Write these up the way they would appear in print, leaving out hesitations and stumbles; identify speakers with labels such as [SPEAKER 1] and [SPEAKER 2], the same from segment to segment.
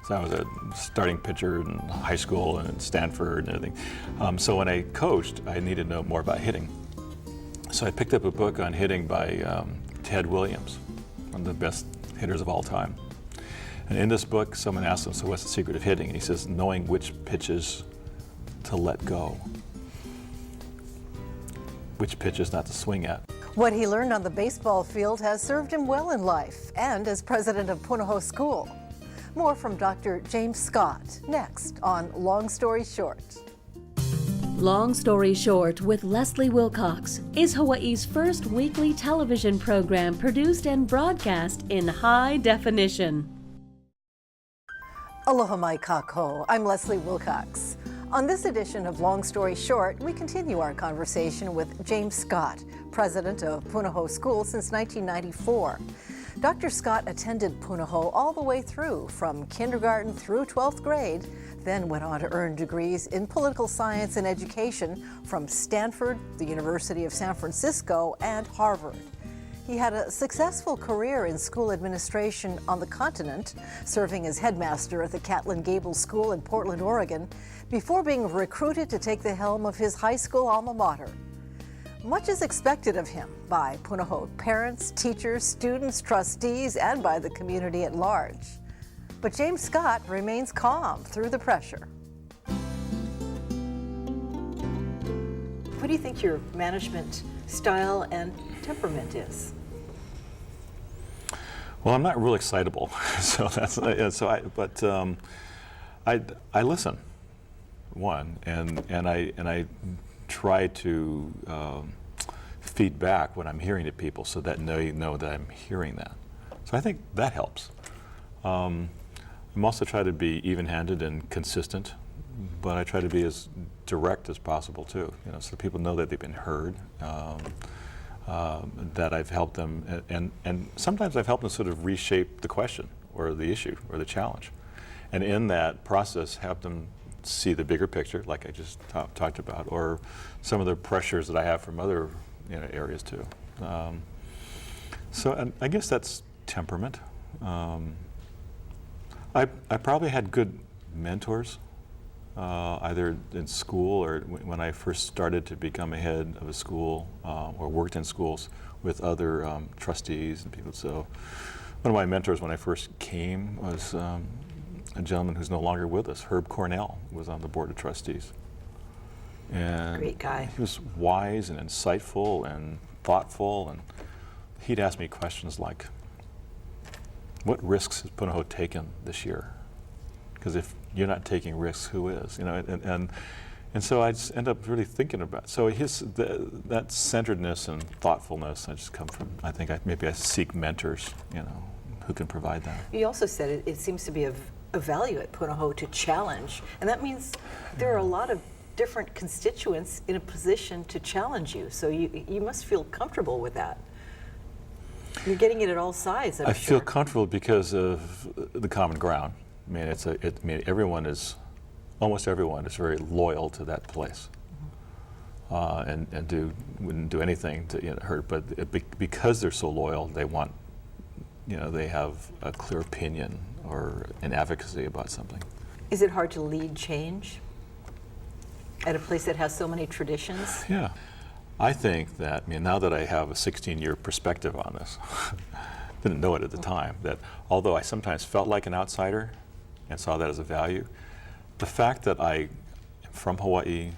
[SPEAKER 1] So I was a starting pitcher in high school and at Stanford and everything. So when I coached, I needed to know more about hitting. So I picked up a book on hitting by Ted Williams, one of the best hitters of all time. And in this book, someone asked him, so what's the secret of hitting? And he says, knowing which pitches to let go, which pitches not to swing at.
[SPEAKER 2] What he learned on the baseball field has served him well in life and as president of Punahou School. More from Dr. James Scott next on Long Story Short.
[SPEAKER 3] Long Story Short with Leslie Wilcox is Hawaii's first weekly television program produced and broadcast in high definition.
[SPEAKER 2] Aloha mai kako. I'm Leslie Wilcox. On this edition of Long Story Short, we continue our conversation with James Scott, president of Punahou School since 1994. Dr. Scott attended Punahou all the way through, from kindergarten through 12th grade, then went on to earn degrees in political science and education from Stanford, the University of San Francisco, and Harvard. He had a successful career in school administration on the continent, serving as headmaster at the Catlin Gables School in Portland, Oregon, before being recruited to take the helm of his high school alma mater. Much is expected of him by Punahou parents, teachers, students, trustees, and by the community at large. But James Scott remains calm through the pressure. What do you think your management style and temperament is?
[SPEAKER 1] Well, I'm not real excitable, so that's I listen, and I try to feed back what I'm hearing to people, so that they know that I'm hearing that. So I think that helps. I'm also try to be even-handed and consistent, but I try to be as direct as possible too. So people know that they've been heard. That I've helped them, and sometimes I've helped them sort of reshape the question or the issue or the challenge. And in that process, help them see the bigger picture, like I just talked about, or some of the pressures that I have from other areas too. And I guess that's temperament. I probably had good mentors, either in school or when I first started to become a head of a school or worked in schools with other trustees and people. So one of my mentors when I first came was a gentleman who's no longer with us. Herb Cornell was on the board of trustees. And
[SPEAKER 2] great guy.
[SPEAKER 1] He was wise and insightful and thoughtful, and he'd ask me questions like, what risks has Punahou taken this year? Because if you're not taking risks, who is? And so I just end up really thinking about. So that centeredness and thoughtfulness, I just come from. I think maybe I seek mentors, who can provide that.
[SPEAKER 2] You also said it seems to be of a value at Punahou to challenge, and that means there are a lot of different constituents in a position to challenge you. So you must feel comfortable with that. You're getting it at all sides.
[SPEAKER 1] I feel comfortable because of the common ground. I mean, almost everyone is very loyal to that place, and wouldn't do anything to hurt. But because they're so loyal, they want, they have a clear opinion or an advocacy about something.
[SPEAKER 2] Is it hard to lead change at a place that has so many traditions?
[SPEAKER 1] Yeah, I think that. Now that I have a 16-year perspective on this, didn't know it at the time. That although I sometimes felt like an outsider and saw that as a value, the fact that I am from Hawaii,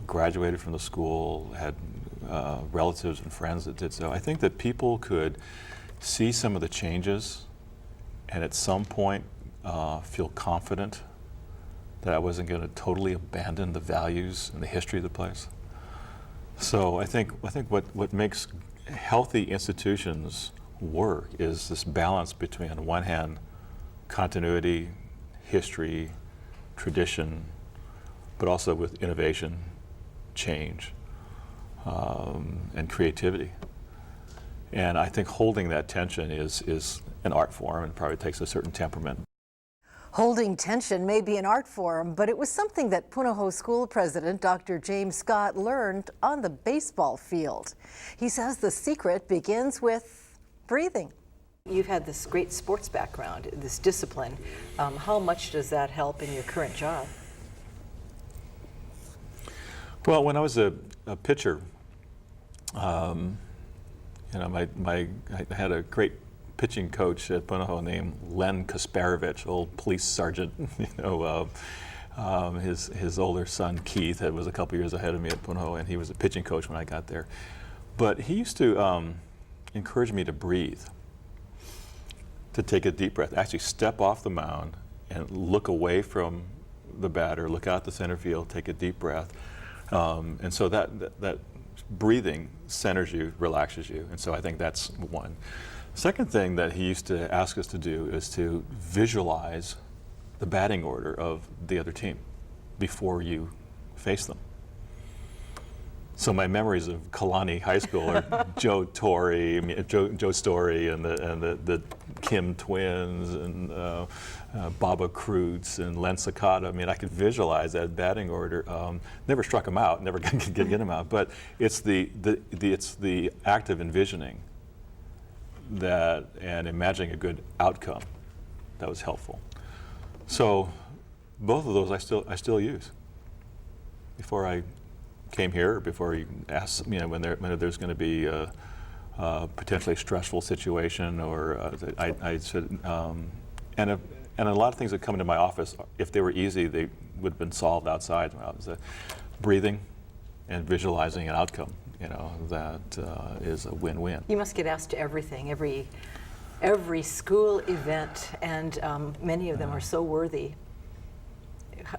[SPEAKER 1] graduated from the school, had relatives and friends that did so, I think that people could see some of the changes and at some point feel confident that I wasn't going to totally abandon the values and the history of the place. So I think what makes healthy institutions work is this balance between, on one hand, continuity, history, tradition, but also with innovation, change, and creativity. And I think holding that tension is an art form, and probably takes a certain temperament.
[SPEAKER 2] Holding tension may be an art form, but it was something that Punahou School President Dr. James Scott learned on the baseball field. He says the secret begins with breathing. You've had this great sports background, this discipline. How much does that help in your current job?
[SPEAKER 1] Well, when I was a pitcher, I had a great pitching coach at Punahou named Len Kasparovich, old police sergeant. His older son Keith was a couple years ahead of me at Punahou, and he was a pitching coach when I got there. But he used to encourage me to breathe, to take a deep breath, actually step off the mound and look away from the batter, look out the center field, take a deep breath. And so that breathing centers you, relaxes you. And so I think that's one. Second thing that he used to ask us to do is to visualize the batting order of the other team before you face them. So my memories of Kalani High School are Joe Story and the Kim twins and Baba Krutz and Len Sakata. I mean, I could visualize that batting order. Never struck him out, never get him out, but it's the act of envisioning that and imagining a good outcome that was helpful. So both of those I still use. Before I came here, before you asked, when there's going to be a potentially stressful situation, or I said, and a lot of things that come into my office, if they were easy, they would have been solved outside. Breathing and visualizing an outcome, that is a win-win.
[SPEAKER 2] You must get asked to everything, every school event, and many of them are so worthy.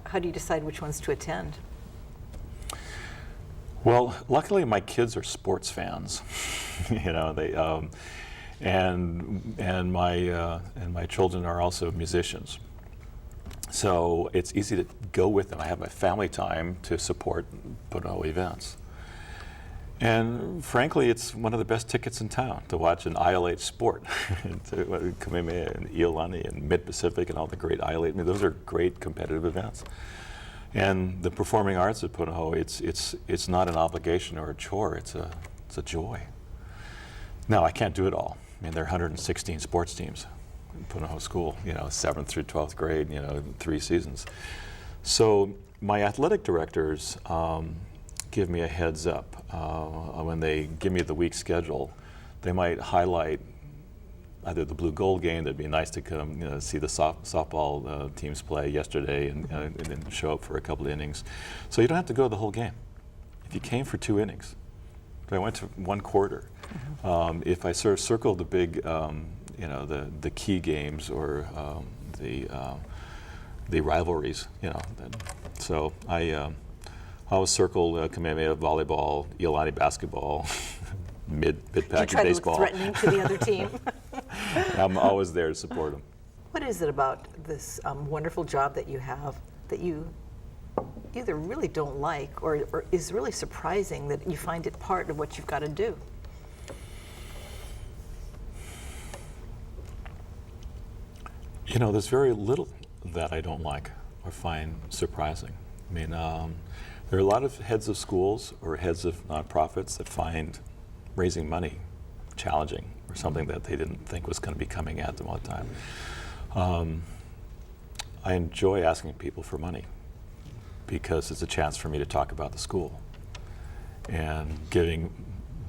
[SPEAKER 2] How do you decide which ones to attend?
[SPEAKER 1] Well, luckily my kids are sports fans, they and my children are also musicians. So it's easy to go with them. I have my family time to support Punahou events. And frankly, it's one of the best tickets in town to watch an IL8 sport. Kamehameha and Iolani and Mid-Pacific and all the great IL8. I mean, those are great competitive events. And the performing arts at Punahou, it's not an obligation or a chore. It's a joy. Now, I can't do it all. I mean, there are 116 sports teams in Punahou School, 7th through 12th grade, 3 seasons. So my athletic directors give me a heads up. When they give me the week schedule, they might highlight either the blue gold game. That'd be nice to come see the softball teams play yesterday and then show up for a couple of innings. So you don't have to go the whole game. If you came for 2 innings, if I went to 1 quarter, if I sort of circled the big, the key games or the rivalries, so I always circle Kamehameha volleyball, Iolani basketball, mid-pack baseball.
[SPEAKER 2] Do you try to look threatening to the other team?
[SPEAKER 1] I'm always there to support them.
[SPEAKER 2] What is it about this wonderful job that you have that you either really don't like or is really surprising that you find it part of what you've got to do?
[SPEAKER 1] There's very little that I don't like or find surprising. I mean, there are a lot of heads of schools or heads of nonprofits that find raising money challenging or something that they didn't think was going to be coming at them all the time. I enjoy asking people for money because it's a chance for me to talk about the school, and giving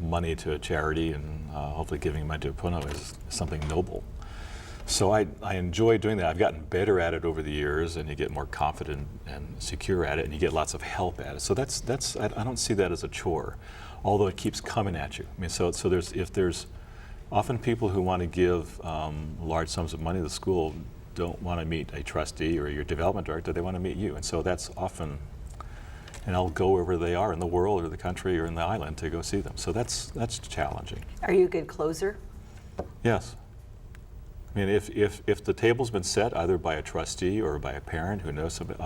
[SPEAKER 1] money to a charity and hopefully giving money to Punahou is something noble. So I enjoy doing that. I've gotten better at it over the years, and you get more confident and secure at it, and you get lots of help at it. So that's I don't see that as a chore, although it keeps coming at you. I mean, so there's often people who want to give large sums of money to the school don't want to meet a trustee or your development director. They want to meet you, and so that's often. And I'll go wherever they are in the world or the country or in the island to go see them. So that's challenging.
[SPEAKER 2] Are you a good closer?
[SPEAKER 1] Yes. I mean, if the table's been set either by a trustee or by a parent who knows something,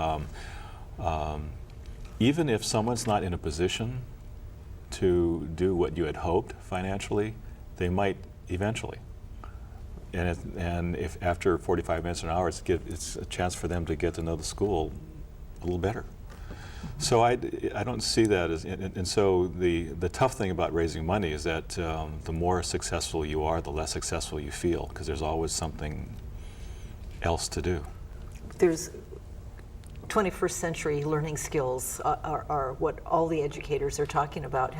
[SPEAKER 1] even if someone's not in a position to do what you had hoped financially, they might eventually. And if after 45 minutes or an hour, it's a chance for them to get to know the school a little better. So I don't see that as, and so the tough thing about raising money is that the more successful you are, the less successful you feel, because there's always something else to do.
[SPEAKER 2] There's 21st century learning skills are what all the educators are talking about.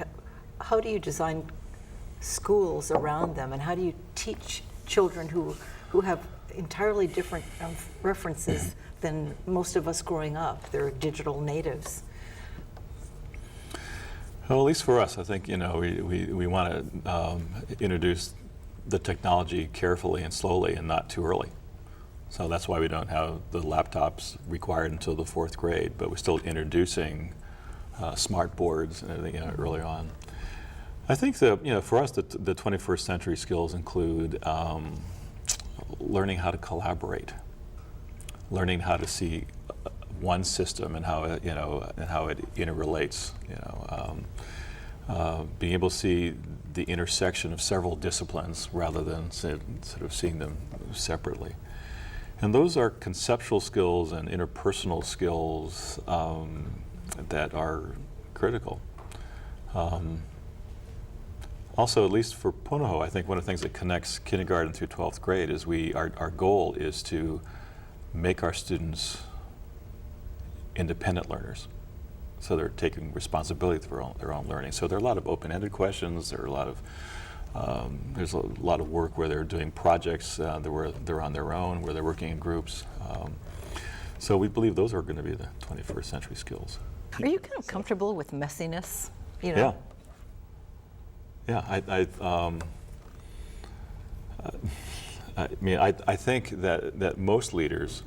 [SPEAKER 2] How do you design schools around them, and how do you teach children who have entirely different references than most of us growing up? They're digital natives.
[SPEAKER 1] Well, at least for us, I think, you know, we want to introduce the technology carefully and slowly and not too early. So that's why we don't have the laptops required until the 4th grade, but we're still introducing smart boards and everything, you know, early on. I think that, you know, for us, the 21st century skills include learning how to collaborate, learning how to see one system and how it, you know, and how it interrelates. You know, being able to see the intersection of several disciplines rather than sort of seeing them separately. And those are conceptual skills and interpersonal skills that are critical. Also, at least for Punahou, I think one of the things that connects kindergarten through 12th grade is our goal is to make our students independent learners. So they're taking responsibility for their own learning. So there are a lot of open-ended questions. There are a lot of there's a lot of work where they're doing projects where they're on their own, where they're working in groups. So we believe those are going to be the 21st century skills.
[SPEAKER 2] Are you kind of comfortable with messiness? You know?
[SPEAKER 1] Yeah. I mean, I think that most leaders,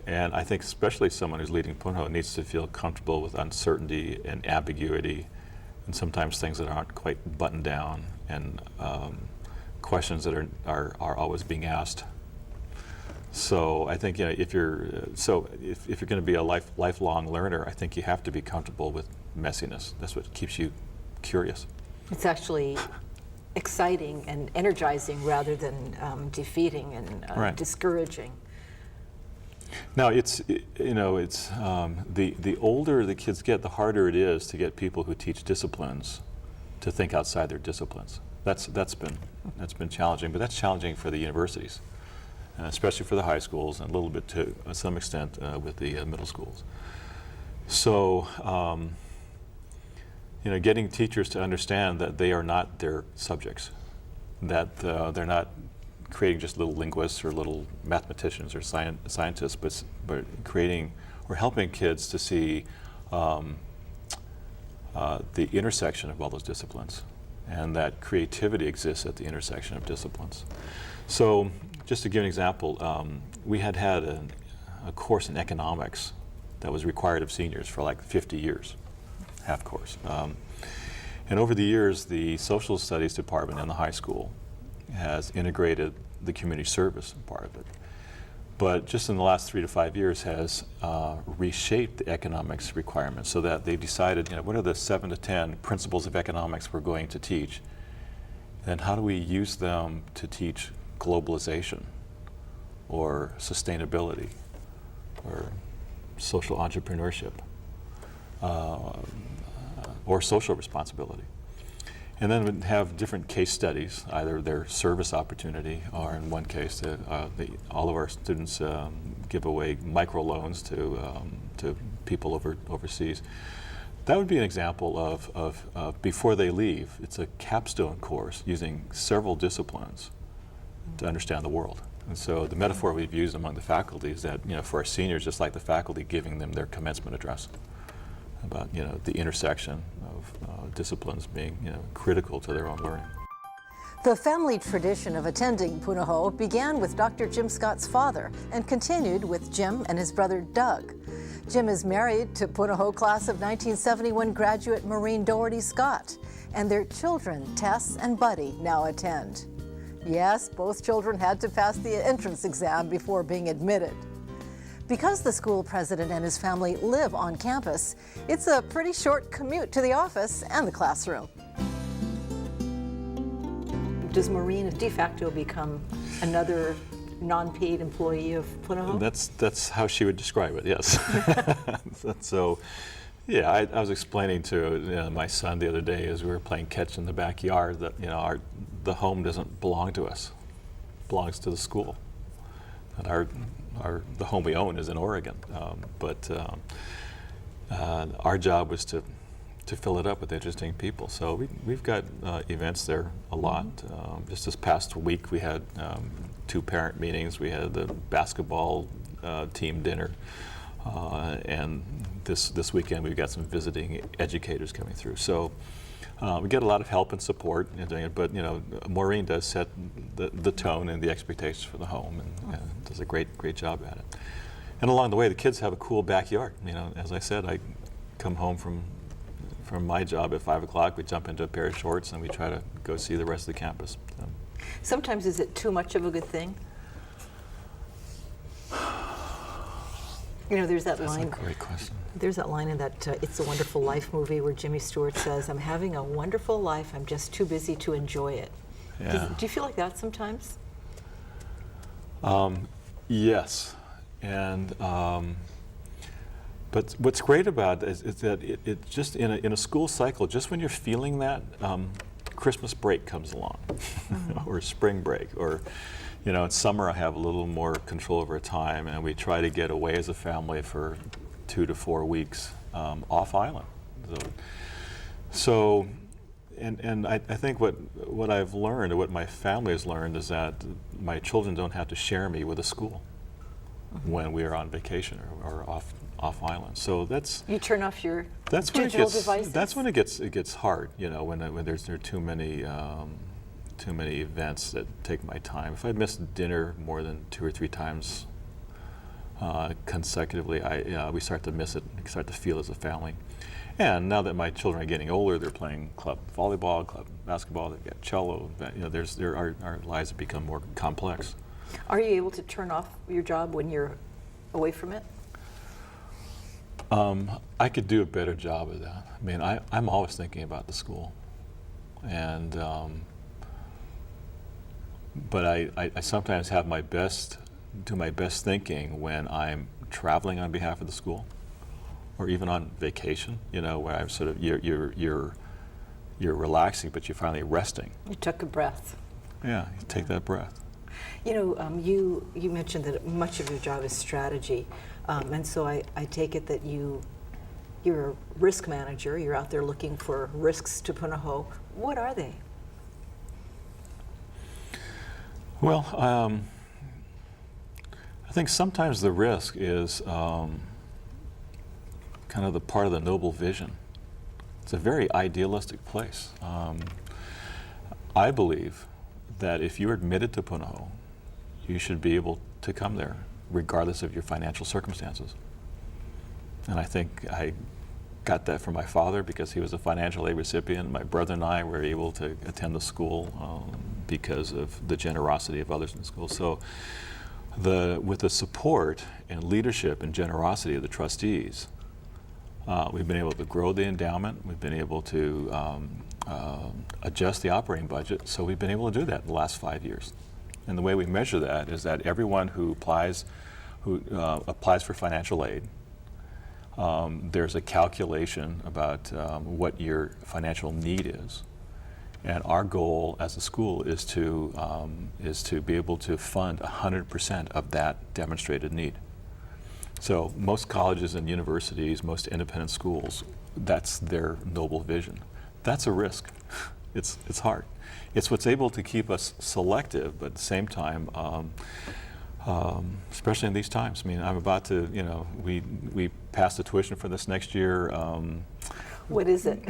[SPEAKER 1] and I think especially someone who's leading Punahou, needs to feel comfortable with uncertainty and ambiguity, and sometimes things that aren't quite buttoned down, and questions that are always being asked. So I think, you know, if you're going to be a lifelong learner, I think you have to be comfortable with messiness. That's what keeps you curious.
[SPEAKER 2] It's actually exciting and energizing rather than defeating and discouraging.
[SPEAKER 1] Now, the older the kids get, the harder it is to get people who teach disciplines to think outside their disciplines. That's been challenging, but that's challenging for the universities, especially for the high schools, and a little bit to some extent with the middle schools. So, you know, getting teachers to understand that they are not their subjects, that they're not creating just little linguists or little mathematicians or scientists, but creating or helping kids to see the intersection of all those disciplines, and that creativity exists at the intersection of disciplines. So, just to give an example, we had a course in economics that was required of seniors for like 50 years, half course. And over the years, the social studies department in the high school has integrated the community service part of it. But just in the last 3 to 5 years has reshaped the economics requirements so that they've decided, you know, what are the 7 to 10 principles of economics we're going to teach, and how do we use them to teach globalization or sustainability or social entrepreneurship or social responsibility. And then we have different case studies, either their service opportunity, or in one case, all of our students give away microloans to people overseas. That would be an example of before they leave, it's a capstone course using several disciplines to understand the world. And so the metaphor we've used among the faculty is that, you know, for our seniors, just like the faculty giving them their commencement address, about, you know, the intersection of disciplines being, you know, critical to their own learning.
[SPEAKER 2] The family tradition of attending Punahou began with Dr. Jim Scott's father and continued with Jim and his brother Doug. Jim is married to Punahou class of 1971 graduate Maureen Doherty Scott, and their children, Tess and Buddy, now attend. Yes, both children had to pass the entrance exam before being admitted. Because the school president and his family live on campus, it's a pretty short commute to the office and the classroom. Does Maureen de facto become another non-paid employee of Punahou?
[SPEAKER 1] That's how she would describe it, yes. So Yeah, I was explaining to my son the other day as we were playing catch in the backyard that the home doesn't belong to us, it belongs to the school. And the home we own is in Oregon, but our job was to fill it up with interesting people. So we've got events there a lot. Just this past week we had 2 parent meetings. We had the basketball team dinner. And this weekend we've got some visiting educators coming through. So we get a lot of help and support in doing it, but Maureen does set the tone and the expectations for the home, and does a great job at it. And along the way, the kids have a cool backyard. As I said, I come home from my job at 5 o'clock, we jump into a pair of shorts and we try to go see the rest of the campus. So.
[SPEAKER 4] Sometimes is it too much of a good thing? There's that line.
[SPEAKER 1] That's a great question.
[SPEAKER 4] There's that line in that It's a Wonderful Life movie where Jimmy Stewart says, "I'm having a wonderful life, I'm just too busy to enjoy it."
[SPEAKER 1] Yeah.
[SPEAKER 4] Do you feel like that sometimes?
[SPEAKER 1] Yes. And but what's great about it is that it just in a school cycle, just when you're feeling that, Christmas break comes along, or spring break, or in summer I have a little more control over time, and we try to get away as a family for 2 to 4 weeks off island. So and I think what I've learned, or what my family has learned, is that my children don't have to share me with a school when we are on vacation or off island. So
[SPEAKER 4] you turn off your
[SPEAKER 1] that's when
[SPEAKER 4] digital
[SPEAKER 1] it gets,
[SPEAKER 4] devices?
[SPEAKER 1] That's when it gets hard, when there are too many events that take my time. If I miss dinner more than 2 or 3 times consecutively, we start to miss it, start to feel as a family. And now that my children are getting older, they're playing club volleyball, club basketball, they've got cello. Our lives have become more complex.
[SPEAKER 4] Are you able to turn off your job when you're away from it?
[SPEAKER 1] I could do a better job of that. I mean, I'm always thinking about the school, and but I sometimes have do my best thinking when I'm traveling on behalf of the school, or even on vacation. Where I'm sort of you're relaxing, but you're finally resting.
[SPEAKER 4] You took a breath.
[SPEAKER 1] Yeah, you take that breath.
[SPEAKER 4] You mentioned that much of your job is strategy, and so I take it that you're a risk manager. You're out there looking for risks to Punahou. What are they?
[SPEAKER 1] Well, I think sometimes the risk is kind of the part of the noble vision. It's a very idealistic place. I believe that if you're admitted to Punahou, you should be able to come there regardless of your financial circumstances. And I think I got that from my father because he was a financial aid recipient. My brother and I were able to attend the school because of the generosity of others in the school. So with the support and leadership and generosity of the trustees, we've been able to grow the endowment. We've been able to adjust the operating budget. So we've been able to do that in the last 5 years. And the way we measure that is that everyone who applies for financial aid, there's a calculation about what your financial need is. And our goal as a school is to be able to fund 100% of that demonstrated need. So most colleges and universities, most independent schools, that's their noble vision. That's a risk. It's hard. It's what's able to keep us selective, but at the same time, especially in these times. I mean, I'm about to, we passed the tuition for this next year.
[SPEAKER 4] What is it?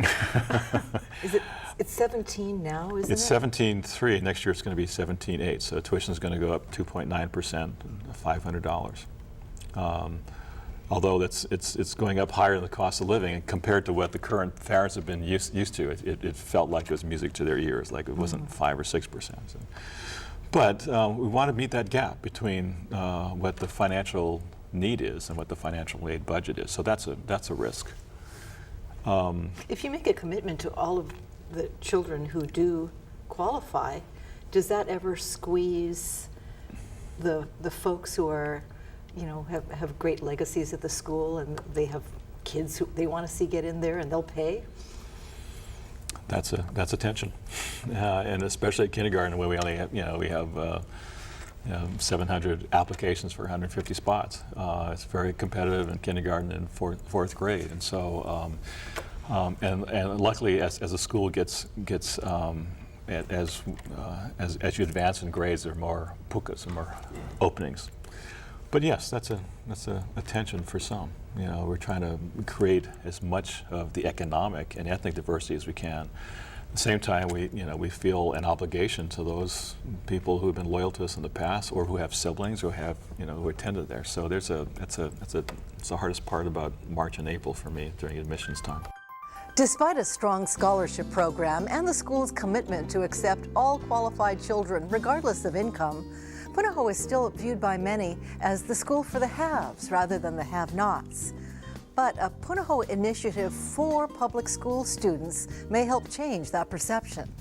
[SPEAKER 4] It's 17 now, isn't it?
[SPEAKER 1] It's 17.3. Next year it's going to be 17.8. So tuition is going to go up 2.9%, $500. Although it's going up higher than the cost of living, and compared to what the current parents have been used to, it felt like it was music to their ears, like it wasn't 5 or 6%. So. But we want to meet that gap between what the financial need is and what the financial aid budget is. So that's a risk.
[SPEAKER 4] If you make a commitment to all of the children who do qualify, does that ever squeeze the folks who are, have great legacies at the school and they have kids who they want to see get in there and they'll pay?
[SPEAKER 1] That's a tension, and especially at kindergarten where we only have, we have 700 applications for 150 spots. It's very competitive in kindergarten and fourth grade, and so and luckily as the school gets as you advance in grades, there are more pukas and more openings. But yes, that's a tension for some. We're trying to create as much of the economic and ethnic diversity as we can. At the same time, we feel an obligation to those people who have been loyal to us in the past, or who have siblings, or have who attended there. So it's the hardest part about March and April for me during admissions time.
[SPEAKER 2] Despite a strong scholarship program and the school's commitment to accept all qualified children regardless of income, Punahou is still viewed by many as the school for the haves rather than the have-nots. But a Punahou initiative for public school students may help change that perception.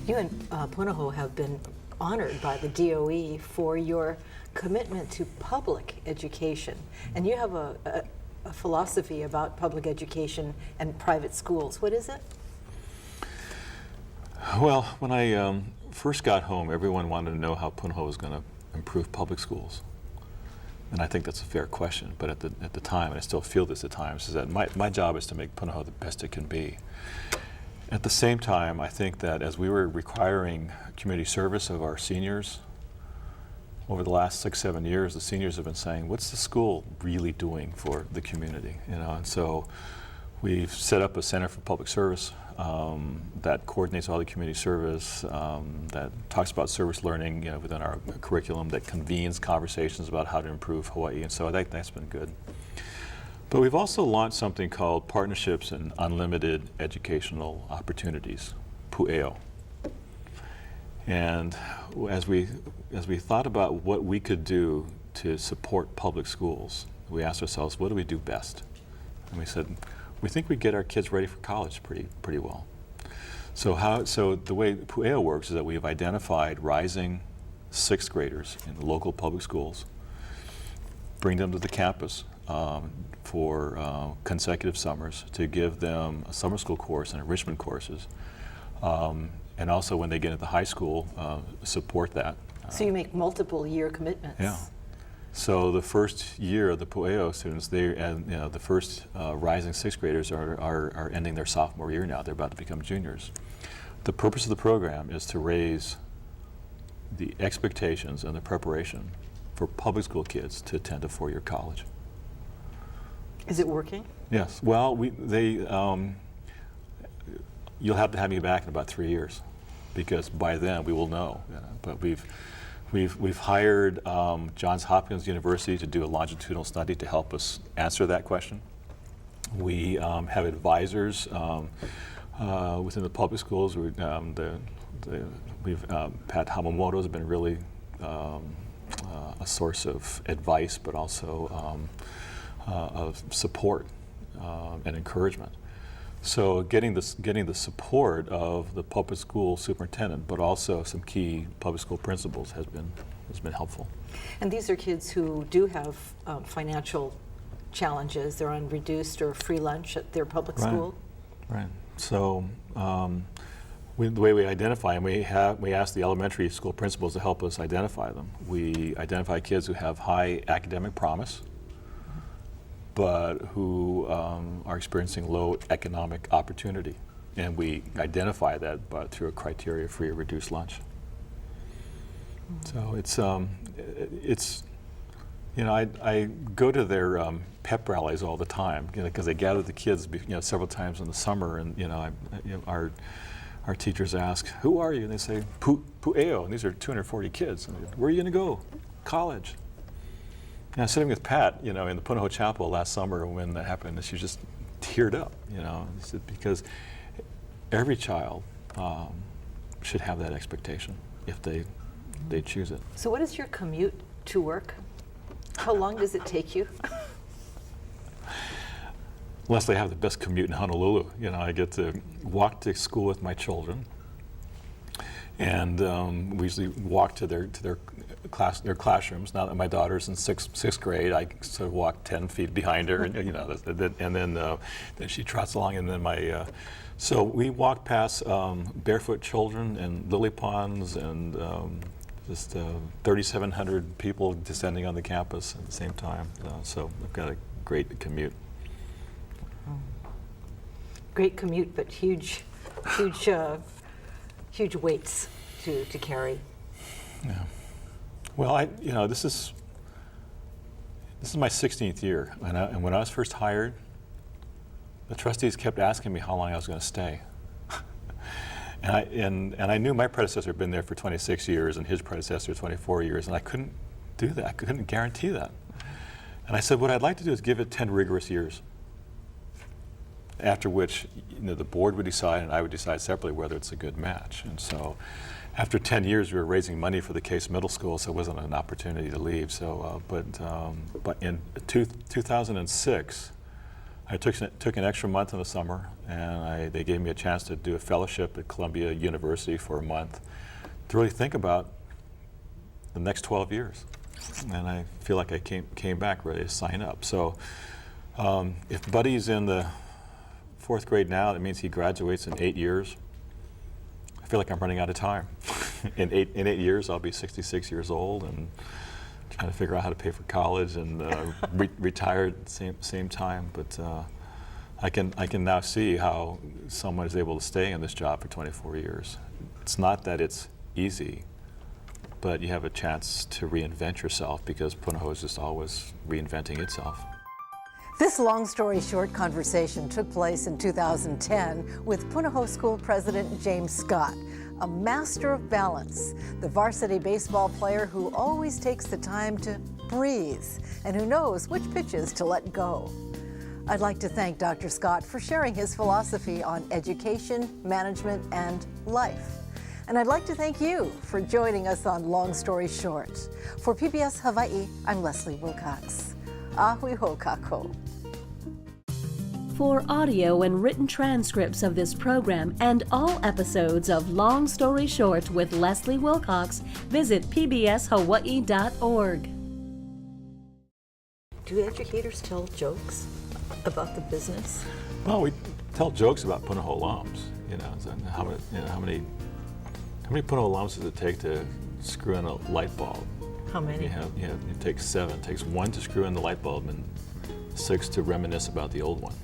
[SPEAKER 4] You and Punahou have been honored by the DOE for your commitment to public education. And you have a philosophy about public education and private schools. What is it?
[SPEAKER 1] Well, when I first got home, everyone wanted to know how Punahou was going to improve public schools. And I think that's a fair question, but at the time, and I still feel this at times, is that my job is to make Punahou the best it can be. At the same time, I think that as we were requiring community service of our seniors, over the last 6-7 years, the seniors have been saying, what's the school really doing for the community? And so we've set up a Center for Public Service that coordinates all the community service, that talks about service learning within our curriculum, that convenes conversations about how to improve Hawaii, and so I think that's been good. But we've also launched something called Partnerships and Unlimited Educational Opportunities, Pu'eo. And as we thought about what we could do to support public schools, we asked ourselves, what do we do best? And we said, we think we get our kids ready for college pretty well. So the way Pu'eo works is that we have identified rising 6th graders in the local public schools, bring them to the campus for consecutive summers to give them a summer school course and enrichment courses. And also when they get into high school, support that.
[SPEAKER 4] So you make multiple year commitments.
[SPEAKER 1] Yeah. So the first year of the Pu'eo students, the first rising 6th graders are ending their sophomore year now. They're about to become juniors. The purpose of the program is to raise the expectations and the preparation for public school kids to attend a 4-year college.
[SPEAKER 4] Is it working?
[SPEAKER 1] Yes. Well, you'll have to have me back in about 3 years, because by then we will know. But we've hired Johns Hopkins University to do a longitudinal study to help us answer that question. We have advisors within the public schools. Pat Hamamoto has been really a source of advice, but also of support and encouragement. So getting the support of the public school superintendent, but also some key public school principals has been helpful.
[SPEAKER 4] And these are kids who do have financial challenges. They're on reduced or free lunch at their public school.
[SPEAKER 1] Right. So the way we identify them, we ask the elementary school principals to help us identify them. We identify kids who have high academic promise, but who are experiencing low economic opportunity. And we identify that through a criteria for your reduced lunch. So it's I go to their pep rallies all the time, because they gather the kids several times in the summer, and our teachers ask, who are you? And they say, Pu'eo, and these are 240 kids. And where are you gonna go? College. And I was sitting with Pat, in the Punahou Chapel last summer when that happened, and she just teared up, because every child should have that expectation if they choose it.
[SPEAKER 4] So what is your commute to work? How long does it take you?
[SPEAKER 1] Leslie, I have the best commute in Honolulu. I get to walk to school with my children, And we usually walk to their classrooms. Now that my daughter's in sixth grade, I sort of walk 10 feet behind her, and then she trots along, and then so we walk past barefoot children and lily ponds and just 3,700 people descending on the campus at the same time. So I've got a great commute.
[SPEAKER 4] Great commute, but huge weights to carry.
[SPEAKER 1] Yeah. Well, this is my 16th year, and when I was first hired, the trustees kept asking me how long I was going to stay. and I knew my predecessor had been there for 26 years and his predecessor 24 years, and I couldn't do that. I couldn't guarantee that. And I said, what I'd like to do is give it 10 rigorous years, after which the board would decide and I would decide separately whether it's a good match. And so after 10 years, we were raising money for the Case Middle School, so it wasn't an opportunity to leave. So, but in 2006, I took an extra month in the summer, and they gave me a chance to do a fellowship at Columbia University for a month to really think about the next 12 years. And I feel like I came back ready to sign up. So if Buddy's in the 4th grade now, that means he graduates in 8 years. I feel like I'm running out of time. In eight years, I'll be 66 years old and trying to figure out how to pay for college and retire at the same time. But I can now see how someone is able to stay in this job for 24 years. It's not that it's easy, but you have a chance to reinvent yourself because Punahou is just always reinventing itself.
[SPEAKER 2] This long story short conversation took place in 2010 with Punahou School President James Scott, a master of balance, the varsity baseball player who always takes the time to breathe and who knows which pitches to let go. I'd like to thank Dr. Scott for sharing his philosophy on education, management, and life. And I'd like to thank you for joining us on Long Story Short. For PBS Hawaii, I'm Leslie Wilcox. Ahui ho kako.
[SPEAKER 3] For audio and written transcripts of this program and all episodes of Long Story Short with Leslie Wilcox, visit pbshawaii.org.
[SPEAKER 4] Do educators tell jokes about the business?
[SPEAKER 1] Well, we tell jokes about Punahou alums. How many Punahou alums does it take to screw in a light bulb?
[SPEAKER 4] How many?
[SPEAKER 1] It takes 7. It takes 1 to screw in the light bulb and 6 to reminisce about the old one.